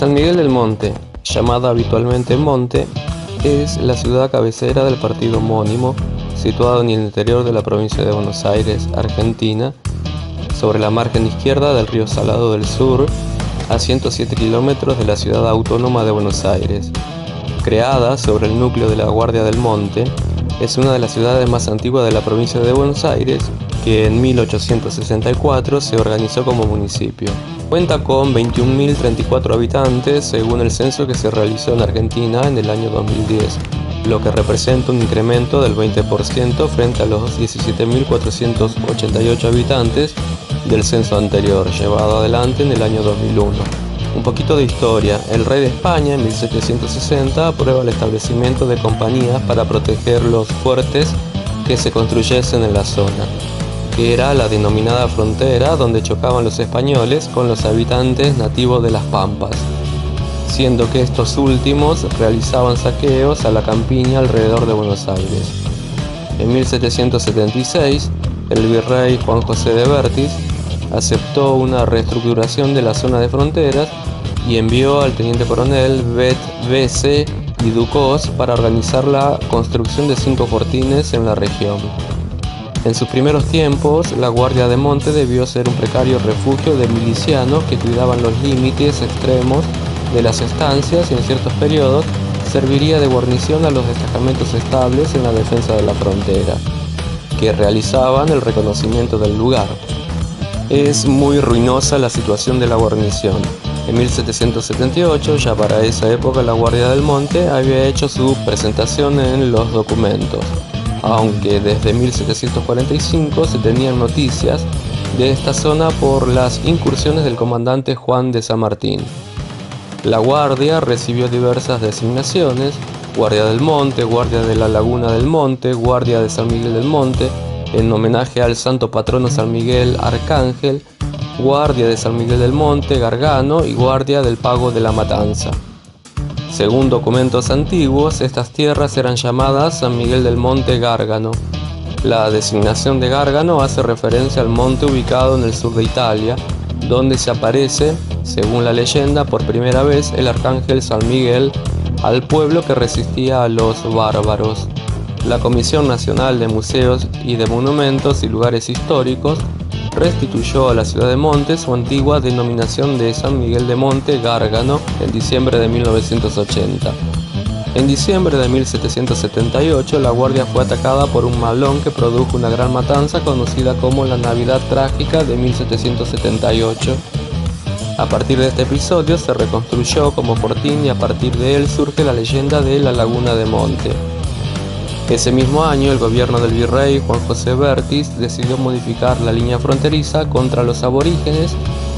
San Miguel del Monte, llamada habitualmente Monte, es la ciudad cabecera del partido homónimo, situado en el interior de la provincia de Buenos Aires, Argentina, sobre la margen izquierda del río Salado del Sur, a 107 kilómetros de la ciudad autónoma de Buenos Aires. Creada sobre el núcleo de la Guardia del Monte, es una de las ciudades más antiguas de la provincia de Buenos Aires, que en 1864 se organizó como municipio. Cuenta con 21.034 habitantes según el censo que se realizó en Argentina en el año 2010, lo que representa un incremento del 20% frente a los 17.488 habitantes del censo anterior, llevado adelante en el año 2001. Un poquito de historia. El rey de España en 1760 aprueba el establecimiento de compañías para proteger los fuertes que se construyesen en la zona, que era la denominada frontera donde chocaban los españoles con los habitantes nativos de las Pampas, siendo que estos últimos realizaban saqueos a la campiña alrededor de Buenos Aires. En 1776, el virrey Juan José de Bertis aceptó una reestructuración de la zona de fronteras y envió al teniente coronel B.C. y Ducos para organizar la construcción de 5 fortines en la región. En sus primeros tiempos, la Guardia de Monte debió ser un precario refugio de milicianos que cuidaban los límites extremos de las estancias y en ciertos periodos serviría de guarnición a los destacamentos estables en la defensa de la frontera, que realizaban el reconocimiento del lugar. Es muy ruinosa la situación de la guarnición. En 1778, ya para esa época, la Guardia del Monte había hecho su presentación en los documentos, aunque desde 1745 se tenían noticias de esta zona por las incursiones del comandante Juan de San Martín. La Guardia recibió diversas designaciones: Guardia del Monte, Guardia de la Laguna del Monte, Guardia de San Miguel del Monte, en homenaje al santo patrono San Miguel Arcángel, Guardia de San Miguel del Monte, Gargano y Guardia del Pago de la Matanza. Según documentos antiguos, estas tierras eran llamadas San Miguel del Monte Gargano. La designación de Gargano hace referencia al monte ubicado en el sur de Italia, donde se aparece, según la leyenda, por primera vez el arcángel San Miguel al pueblo que resistía a los bárbaros. La Comisión Nacional de Museos y de Monumentos y Lugares Históricos restituyó a la ciudad de Monte su antigua denominación de San Miguel de Monte Gargano en diciembre de 1980. En diciembre de 1778, la Guardia fue atacada por un malón que produjo una gran matanza conocida como la Navidad Trágica de 1778. A partir de este episodio se reconstruyó como fortín y a partir de él surge la leyenda de la Laguna de Monte. Ese mismo año, el gobierno del virrey Juan José Bertis decidió modificar la línea fronteriza contra los aborígenes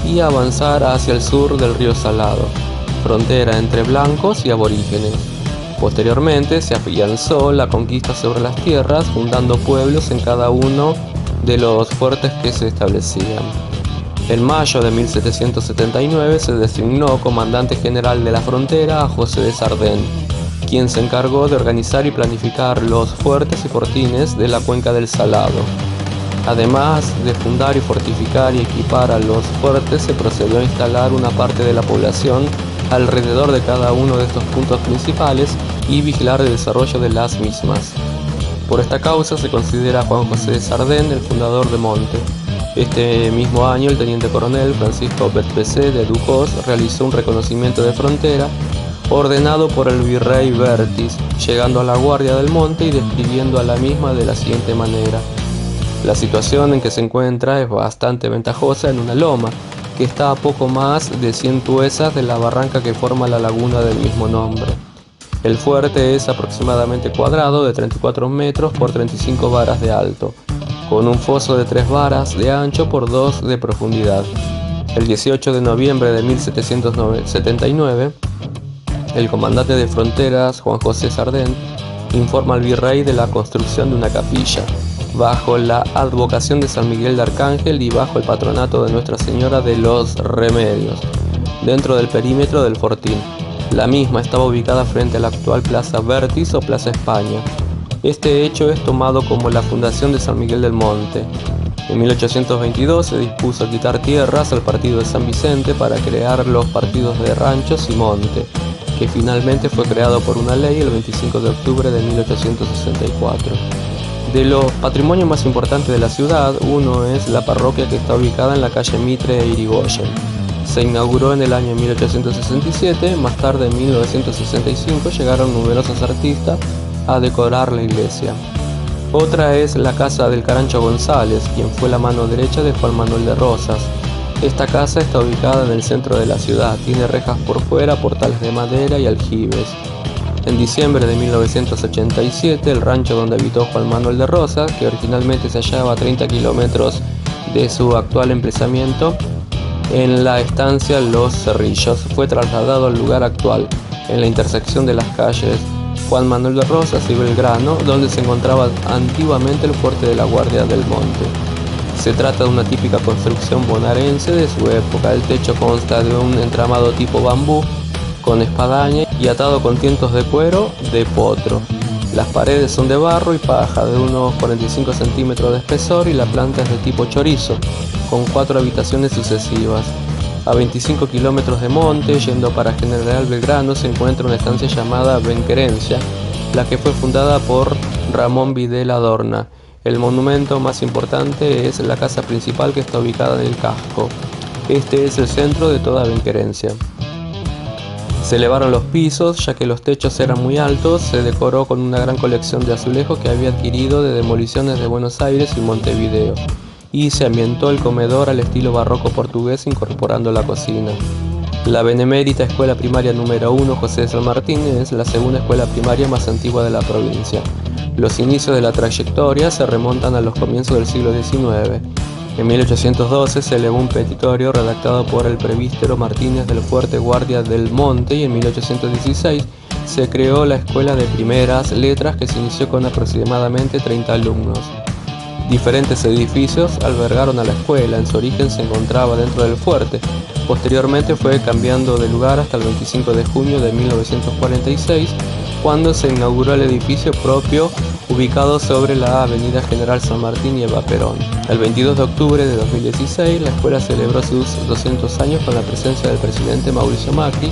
y avanzar hacia el sur del río Salado, frontera entre blancos y aborígenes. Posteriormente se afianzó la conquista sobre las tierras, fundando pueblos en cada uno de los fuertes que se establecían. En mayo de 1779 se designó comandante general de la frontera a José de Sardén, quien se encargó de organizar y planificar los fuertes y fortines de la cuenca del Salado. Además de fundar y fortificar y equipar a los fuertes, se procedió a instalar una parte de la población alrededor de cada uno de estos puntos principales y vigilar el desarrollo de las mismas. Por esta causa se considera a Juan José de Sardén el fundador de Monte. Este mismo año, el teniente coronel Francisco B.C. de Ducos realizó un reconocimiento de frontera ordenado por el virrey Bertis, llegando a la Guardia del Monte y describiendo a la misma de la siguiente manera: la situación en que se encuentra es bastante ventajosa en una loma, que está a poco más de 100 tuesas de la barranca que forma la laguna del mismo nombre. El fuerte es aproximadamente cuadrado, de 34 metros por 35 varas de alto, con un foso de 3 varas de ancho por 2 de profundidad. El 18 de noviembre de 1779, el comandante de fronteras, Juan José Sardén, informa al virrey de la construcción de una capilla, bajo la advocación de San Miguel de Arcángel y bajo el patronato de Nuestra Señora de los Remedios, dentro del perímetro del fortín. La misma estaba ubicada frente a la actual Plaza Bertis o Plaza España. Este hecho es tomado como la fundación de San Miguel del Monte. En 1822 se dispuso quitar tierras al partido de San Vicente para crear los partidos de Ranchos y Monte, que finalmente fue creado por una ley el 25 de octubre de 1864. De los patrimonios más importantes de la ciudad, uno es la parroquia que está ubicada en la calle Mitre e Irigoyen. Se inauguró en el año 1867, más tarde en 1965 llegaron numerosos artistas a decorar la iglesia. Otra es la casa del Carancho González, quien fue la mano derecha de Juan Manuel de Rosas. Esta casa está ubicada en el centro de la ciudad, tiene rejas por fuera, portales de madera y aljibes. En diciembre de 1987, el rancho donde habitó Juan Manuel de Rosas, que originalmente se hallaba a 30 kilómetros de su actual emplazamiento, en la estancia Los Cerrillos, fue trasladado al lugar actual, en la intersección de las calles Juan Manuel de Rosas y Belgrano, donde se encontraba antiguamente el fuerte de la Guardia del Monte. Se trata de una típica construcción bonaerense de su época. El techo consta de un entramado tipo bambú, con espadaña y atado con tientos de cuero de potro. Las paredes son de barro y paja de unos 45 centímetros de espesor y la planta es de tipo chorizo, con 4 habitaciones sucesivas. A 25 kilómetros de Monte, yendo para General Belgrano, se encuentra una estancia llamada Benquerencia, la que fue fundada por Ramón Videla Dorna. El monumento más importante es la casa principal que está ubicada en el casco. Este es el centro de toda Benquerencia. Se elevaron los pisos, ya que los techos eran muy altos. Se decoró con una gran colección de azulejos que había adquirido de demoliciones de Buenos Aires y Montevideo, y se ambientó el comedor al estilo barroco portugués, incorporando la cocina. La Benemérita Escuela Primaria número 1 José de San Martín es la segunda escuela primaria más antigua de la provincia. Los inicios de la trayectoria se remontan a los comienzos del siglo XIX. En 1812 se elevó un petitorio redactado por el presbítero Martínez del Fuerte Guardia del Monte, y en 1816 se creó la Escuela de Primeras Letras, que se inició con aproximadamente 30 alumnos. Diferentes edificios albergaron a la escuela. En su origen se encontraba dentro del fuerte. Posteriormente fue cambiando de lugar hasta el 25 de junio de 1946, cuando se inauguró el edificio propio ubicado sobre la avenida General San Martín y Eva Perón. El 22 de octubre de 2016, la escuela celebró sus 200 años con la presencia del presidente Mauricio Macri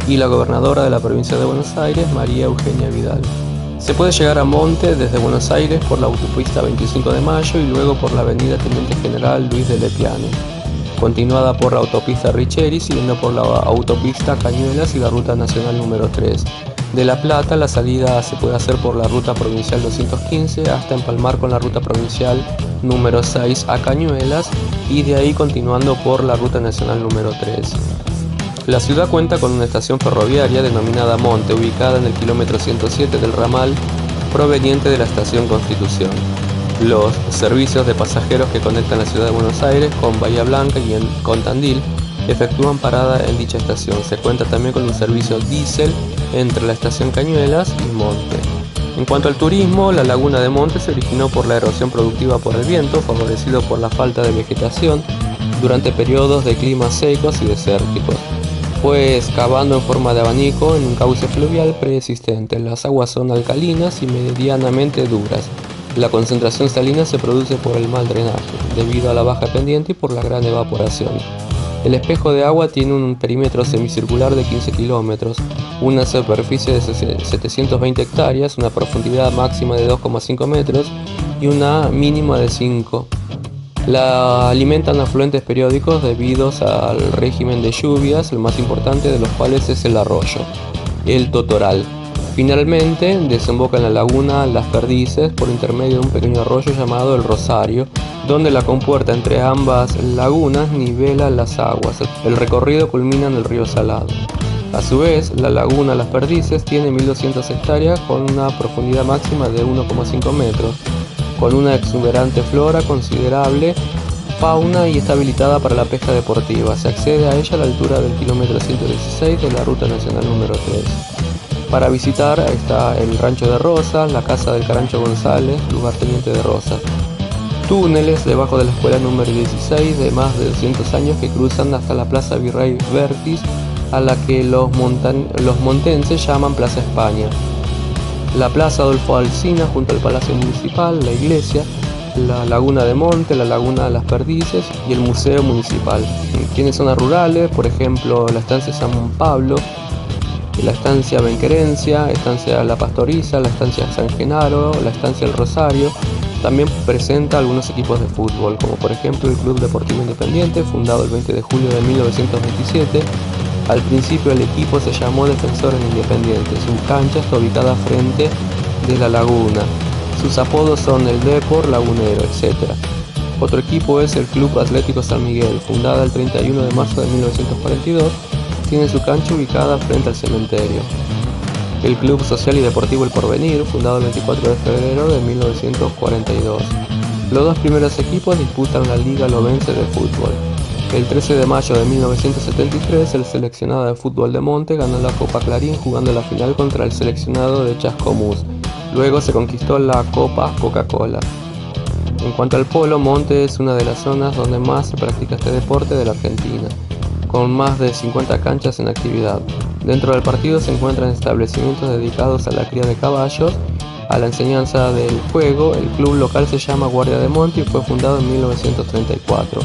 y la gobernadora de la provincia de Buenos Aires, María Eugenia Vidal. Se puede llegar a Monte desde Buenos Aires por la autopista 25 de Mayo y luego por la avenida Teniente General Luis de Lepiane, continuada por la autopista Richeri, siguiendo por la autopista Cañuelas y la ruta nacional número 3. De La Plata, la salida se puede hacer por la ruta provincial 215 hasta empalmar con la ruta provincial número 6 a Cañuelas, y de ahí continuando por la ruta nacional número 3. La ciudad cuenta con una estación ferroviaria denominada Monte, ubicada en el kilómetro 107 del ramal proveniente de la estación Constitución. Los servicios de pasajeros que conectan la ciudad de Buenos Aires con Bahía Blanca y con Tandil efectúan parada en dicha estación. Se cuenta también con un servicio diésel entre la estación Cañuelas y Monte. En cuanto al turismo, la laguna de Monte se originó por la erosión productiva por el viento, favorecido por la falta de vegetación durante periodos de climas secos y desérticos. Fue excavando en forma de abanico en un cauce fluvial preexistente. Las aguas son alcalinas y medianamente duras. La concentración salina se produce por el mal drenaje, debido a la baja pendiente y por la gran evaporación. El espejo de agua tiene un perímetro semicircular de 15 kilómetros, una superficie de 720 hectáreas, una profundidad máxima de 2,5 metros y una mínima de 5. La alimentan afluentes periódicos debidos al régimen de lluvias, el más importante de los cuales es el arroyo, el Totoral. Finalmente desemboca en la laguna Las Perdices por intermedio de un pequeño arroyo llamado el Rosario, donde la compuerta entre ambas lagunas nivela las aguas. El recorrido culmina en el río Salado. A su vez, la laguna Las Perdices tiene 1200 hectáreas con una profundidad máxima de 1,5 metros, con una exuberante flora considerable, fauna, y está habilitada para la pesca deportiva. Se accede a ella a la altura del kilómetro 116 de la ruta nacional número 3. Para visitar está el Rancho de Rosas, la casa del Carancho González, lugarteniente de Rosas. Túneles debajo de la escuela número 16 de más de 200 años que cruzan hasta la Plaza Virrey Vertis, a la que los montenses llaman Plaza España. La Plaza Adolfo Alsina junto al Palacio Municipal, la iglesia, la Laguna de Monte, la Laguna de las Perdices y el Museo Municipal. Tiene zonas rurales, por ejemplo la estancia San Pablo, la estancia Benquerencia, estancia La Pastoriza, la estancia San Genaro, la estancia El Rosario. También presenta algunos equipos de fútbol, como por ejemplo el Club Deportivo Independiente, fundado el 20 de julio de 1927. Al principio el equipo se llamó Defensores Independientes. Su cancha está ubicada frente de la laguna. Sus apodos son el Depor, Lagunero, etc. Otro equipo es el Club Atlético San Miguel, fundada el 31 de marzo de 1942. Tiene su cancha ubicada frente al cementerio. El Club Social y Deportivo El Porvenir, fundado el 24 de febrero de 1942. Los dos primeros equipos disputan la Liga Lobense de Fútbol. El 13 de mayo de 1973, el seleccionado de fútbol de Monte ganó la Copa Clarín jugando la final contra el seleccionado de Chascomús. Luego se conquistó la Copa Coca-Cola. En cuanto al polo, Monte es una de las zonas donde más se practica este deporte de la Argentina, con más de 50 canchas en actividad. Dentro del partido se encuentran establecimientos dedicados a la cría de caballos, a la enseñanza del juego. El club local se llama Guardia de Monte y fue fundado en 1934.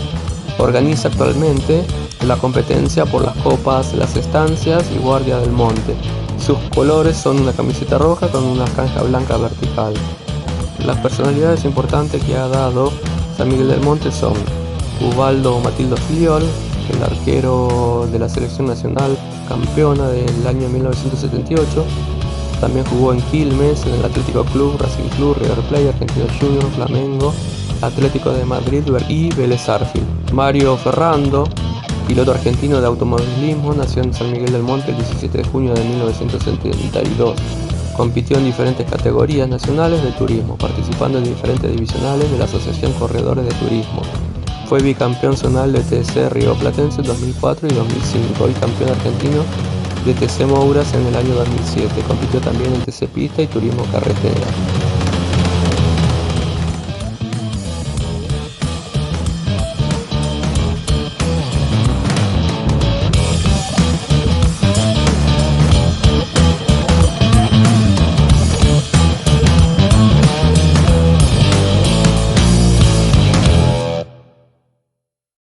Organiza actualmente la competencia por las copas Las Estancias y Guardia del Monte. Sus colores son una camiseta roja con una franja blanca vertical. Las personalidades importantes que ha dado San Miguel del Monte son Ubaldo Matildo Filiol, el arquero de la selección nacional campeona del año 1978. También jugó en Quilmes, en el Atlético Club, Racing Club, River Plate, Argentinos Juniors, Flamengo, Atlético de Madrid y Vélez Sarsfield. Mario Ferrando, piloto argentino de automovilismo, nació en San Miguel del Monte el 17 de junio de 1972. Compitió en diferentes categorías nacionales de turismo, participando en diferentes divisionales de la Asociación Corredores de Turismo. Fue bicampeón zonal de TC Río Platense en 2004 y 2005 y campeón argentino de TC Mouras en el año 2007. Compitió también en TC Pista y Turismo Carretera.